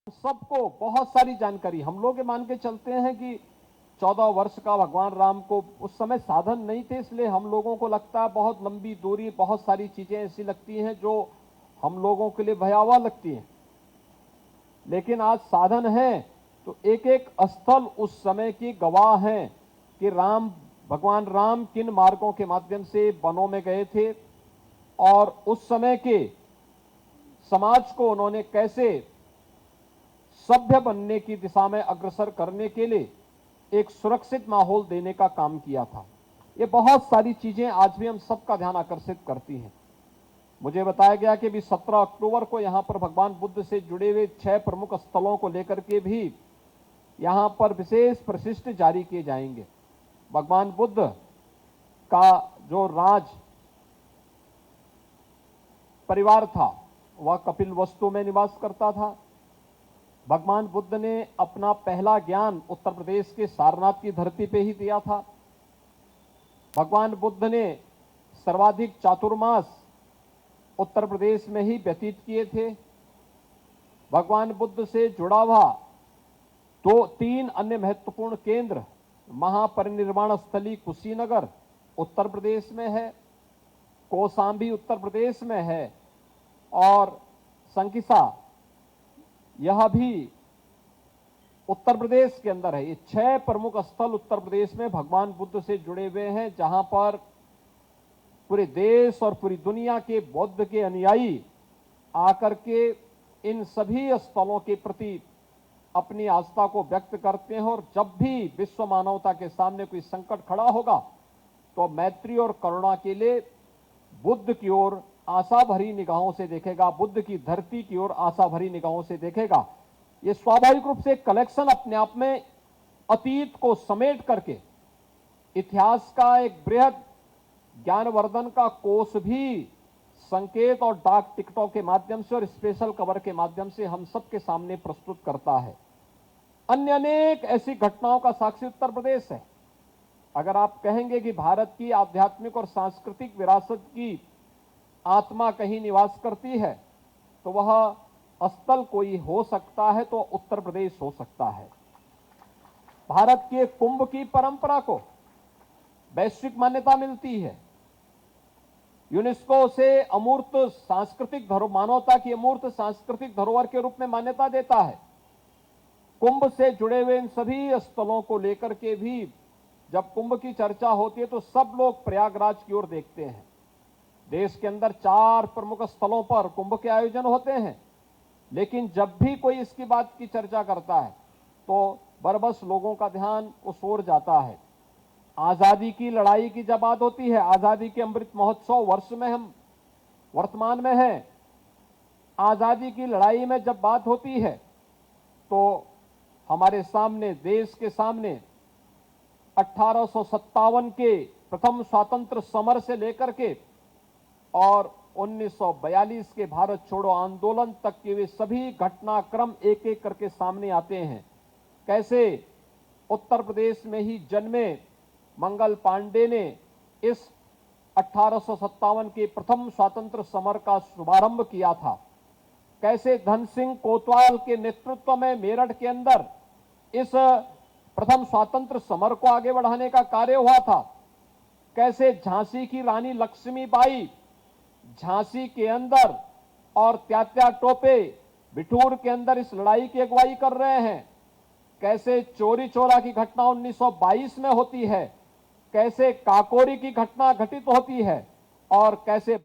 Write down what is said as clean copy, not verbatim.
सबको बहुत सारी जानकारी, हम लोग ये मान के चलते हैं कि 14 वर्ष का भगवान राम को उस समय साधन नहीं थे, इसलिए हम लोगों को लगता है बहुत लंबी दूरी, बहुत सारी चीजें ऐसी लगती हैं जो हम लोगों के लिए भयावह लगती हैं। लेकिन आज साधन है तो एक एक स्थल उस समय की गवाह हैं कि भगवान राम किन मार्गों के माध्यम से वनों में गए थे और उस समय के समाज को उन्होंने कैसे सभ्य बनने की दिशा में अग्रसर करने के लिए एक सुरक्षित माहौल देने का काम किया था। ये बहुत सारी चीजें आज भी हम सबका ध्यान आकर्षित करती हैं। मुझे बताया गया कि भी 17 अक्टूबर को यहां पर भगवान बुद्ध से जुड़े हुए 6 प्रमुख स्थलों को लेकर के भी यहां पर विशेष प्रशिष्ट जारी किए जाएंगे। भगवान बुद्ध का जो राज परिवार था वह कपिलवस्तु में निवास करता था। भगवान बुद्ध ने अपना पहला ज्ञान उत्तर प्रदेश के सारनाथ की धरती पे ही दिया था। भगवान बुद्ध ने सर्वाधिक चातुर्मास उत्तर प्रदेश में ही व्यतीत किए थे। भगवान बुद्ध से जुड़ा हुआ 3 अन्य महत्वपूर्ण केंद्र महापरिनिर्वाण स्थली कुशीनगर उत्तर प्रदेश में है, कौशाम्बी उत्तर प्रदेश में है और संकिसा यह भी उत्तर प्रदेश के अंदर है। ये 6 प्रमुख स्थल उत्तर प्रदेश में भगवान बुद्ध से जुड़े हुए हैं, जहां पर पूरे देश और पूरी दुनिया के बौद्ध के अनुयायी आकर के इन सभी स्थलों के प्रति अपनी आस्था को व्यक्त करते हैं। और जब भी विश्व मानवता के सामने कोई संकट खड़ा होगा तो मैत्री और करुणा के लिए बुद्ध की ओर आशा भरी निगाहों से देखेगा, बुद्ध की धरती की ओर आशा भरी निगाहों से देखेगा। ये स्वाभाविक रूप से कलेक्शन अपने आप में अतीत को समेट करके इतिहास का एक बृहद ज्ञानवर्धन का कोष भी संकेत और डाक टिकटों के माध्यम से और स्पेशल कवर के माध्यम से हम सबके सामने प्रस्तुत करता है। अन्य अनेक ऐसी घटनाओं का साक्षी उत्तर प्रदेश है। अगर आप कहेंगे कि भारत की आध्यात्मिक और सांस्कृतिक विरासत की आत्मा कहीं निवास करती है तो वह स्थल कोई हो सकता है तो उत्तर प्रदेश हो सकता है। भारत के कुंभ की परंपरा को वैश्विक मान्यता मिलती है। यूनेस्को से अमूर्त सांस्कृतिक मानवता की अमूर्त सांस्कृतिक धरोहर के रूप में मान्यता देता है। कुंभ से जुड़े हुए इन सभी स्थलों को लेकर के भी जब कुंभ की चर्चा होती है तो सब लोग प्रयागराज की ओर देखते हैं। देश के अंदर 4 प्रमुख स्थलों पर कुंभ के आयोजन होते हैं, लेकिन जब भी कोई इसकी बात की चर्चा करता है तो बरबस लोगों का ध्यान उस ओर जाता है। आजादी की लड़ाई की जब बात होती है, आजादी के अमृत महोत्सव वर्ष में हम वर्तमान में हैं, आजादी की लड़ाई में जब बात होती है तो हमारे सामने, देश के सामने 1857 के प्रथम स्वतंत्र समर से लेकर के और 1942 के भारत छोड़ो आंदोलन तक के वे सभी घटनाक्रम एक एक करके सामने आते हैं। कैसे उत्तर प्रदेश में ही जन्मे मंगल पांडे ने इस 1857 के प्रथम स्वतंत्र समर का शुभारंभ किया था। कैसे धन सिंह कोतवाल के नेतृत्व में मेरठ के अंदर इस प्रथम स्वतंत्र समर को आगे बढ़ाने का कार्य हुआ था। कैसे झांसी की रानी लक्ष्मीबाई झांसी के अंदर और त्यात्या टोपे बिठूर के अंदर इस लड़ाई की अगुवाई कर रहे हैं। कैसे चोरी चोरा की घटना 1922 में होती है, कैसे काकोरी की घटना घटित होती है और कैसे